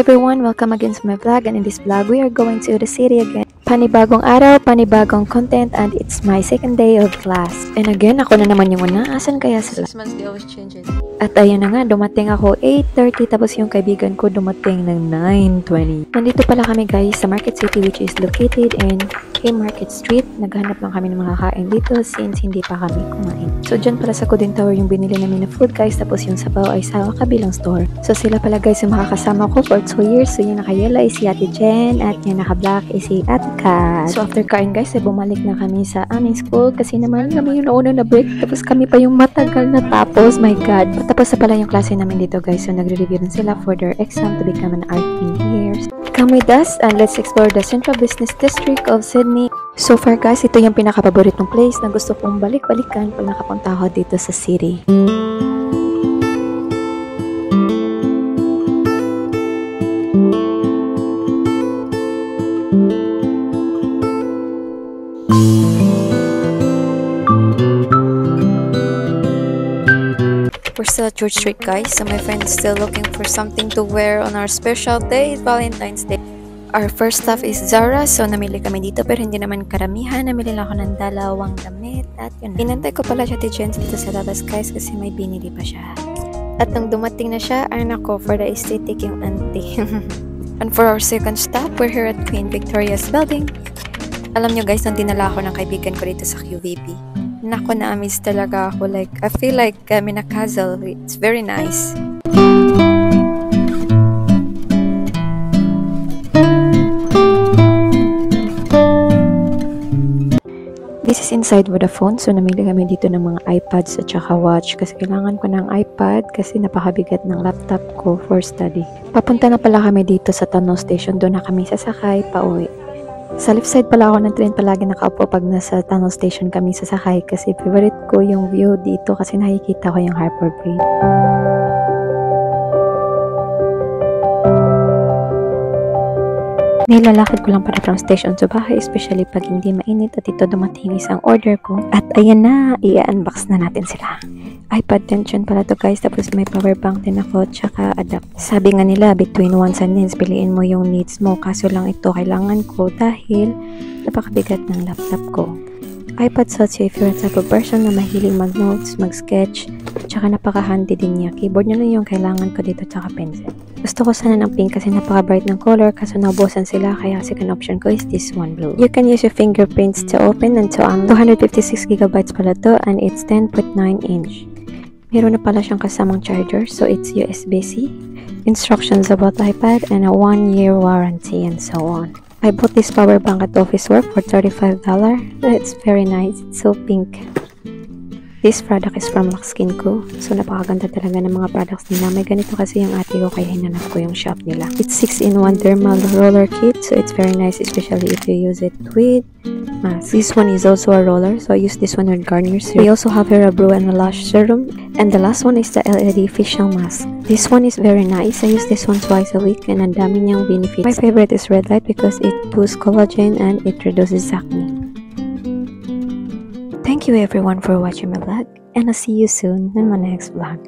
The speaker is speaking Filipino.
everyone, welcome again to my vlog, and in this vlog we are going to the city again. Panibagong araw, panibagong content, and it's my second day of class. And again, ako na naman yung una. Asan kaya sila? 6 months, they always change it. At ayun na nga, dumating ako 8:30, tapos yung kaibigan ko dumating ng 9:20. Nandito pala kami guys sa Market City, which is located in Market Street. Naghanap lang kami ng mga kain dito since hindi pa kami kumain. So dyan pala sa Coding Tower yung binili namin na food guys, tapos yung sabaw ay sa kabilang store. So sila pala guys yung makakasama ko for 2 years. So yung naka-yellow is si Ate Jen at yung naka-black is si Ate Kat. So after kain guys, ay bumalik na kami sa aming school kasi naman kami yung nauna na break, tapos kami pa yung matagal na tapos. My God. Tapos na pala yung klase namin dito guys. So nagre-review din sila for their exam to become an art engineer. Come with us and let's explore the Central Business District of Sydney. So far guys, ito yung pinaka-paboritong place na gusto kong balik-balikan pag nakapunta ako dito sa city. We're still at George Street guys, so my friend is still looking for something to wear on our special day, Valentine's Day. Our first stop is Zara, so namili kami dito pero hindi naman karamihan. Namili lang ako ng 2 damit at yun. Inantay ko pala siya Jen dito sa labas guys kasi may binili pa siya. At nung dumating na siya, ay nako, for the aesthetic yung auntie. And for our second stop, we're here at Queen Victoria's building. Alam nyo guys, nung dinala ako ng kaibigan ko dito sa QVB, nako, na-amaze talaga ako. Like, I feel like I'm in a castle. It's very nice. This is inside Vodafone. So, namili kami dito ng mga iPads at saka watch kasi kailangan ko ng iPad kasi napakabigat ng laptop ko for study. Papunta na pala kami dito sa Tunnel Station. Doon na kami sasakay pauwi. Sa left side pala ako ng train, palagi nakaupo pag nasa Tunnel Station kami sasakay kasi favorite ko yung view dito kasi nakikita ko yung Harbour Bridge. Nilalakad ko lang para from station to bahay, especially pag hindi mainit at ito dumating isang order ko. At ayan na, i-unbox na natin sila. iPad tension pala to guys, tapos may power bank din ako, tsaka adapt. Sabi nga nila, between wants and needs, piliin mo yung needs mo. Kaso lang ito kailangan ko dahil napakabigat ng laptop ko. iPad suits you if you're a type of person na mahilig mag-notes, mag-sketch, tsaka napaka-handy din niya. Keyboard nyo lang yung kailangan ko dito, tsaka pencil. Gusto ko sana ng pink kasi napaka-bright ng color, kaso naubusan sila, kaya second option ko is this one, blue. You can use your fingerprints to open and to unlock. 256GB pala to and it's 10.9 inch. Meron na pala siyang kasamang charger, so it's USB-C. Instructions about iPad and a 1-year warranty and so on. I bought this power bank at office work for $35. It's very nice. It's so pink. This product is from Luxkin Co. So napakaganda talaga ng mga products nila. May ganito kasi yung ate ko kaya hinanap ko yung shop nila. It's 6-in-1 dermal roller kit. So it's very nice, especially if you use it with mask. This one is also a roller. So I use this one with Garnier serum. We also have here a brow and a lash serum. And the last one is the LED facial mask. This one is very nice. I use this one twice a week and ang dami niyang benefits. My favorite is red light because it boosts collagen and it reduces acne. Thank you everyone for watching my vlog, and I'll see you soon in my next vlog.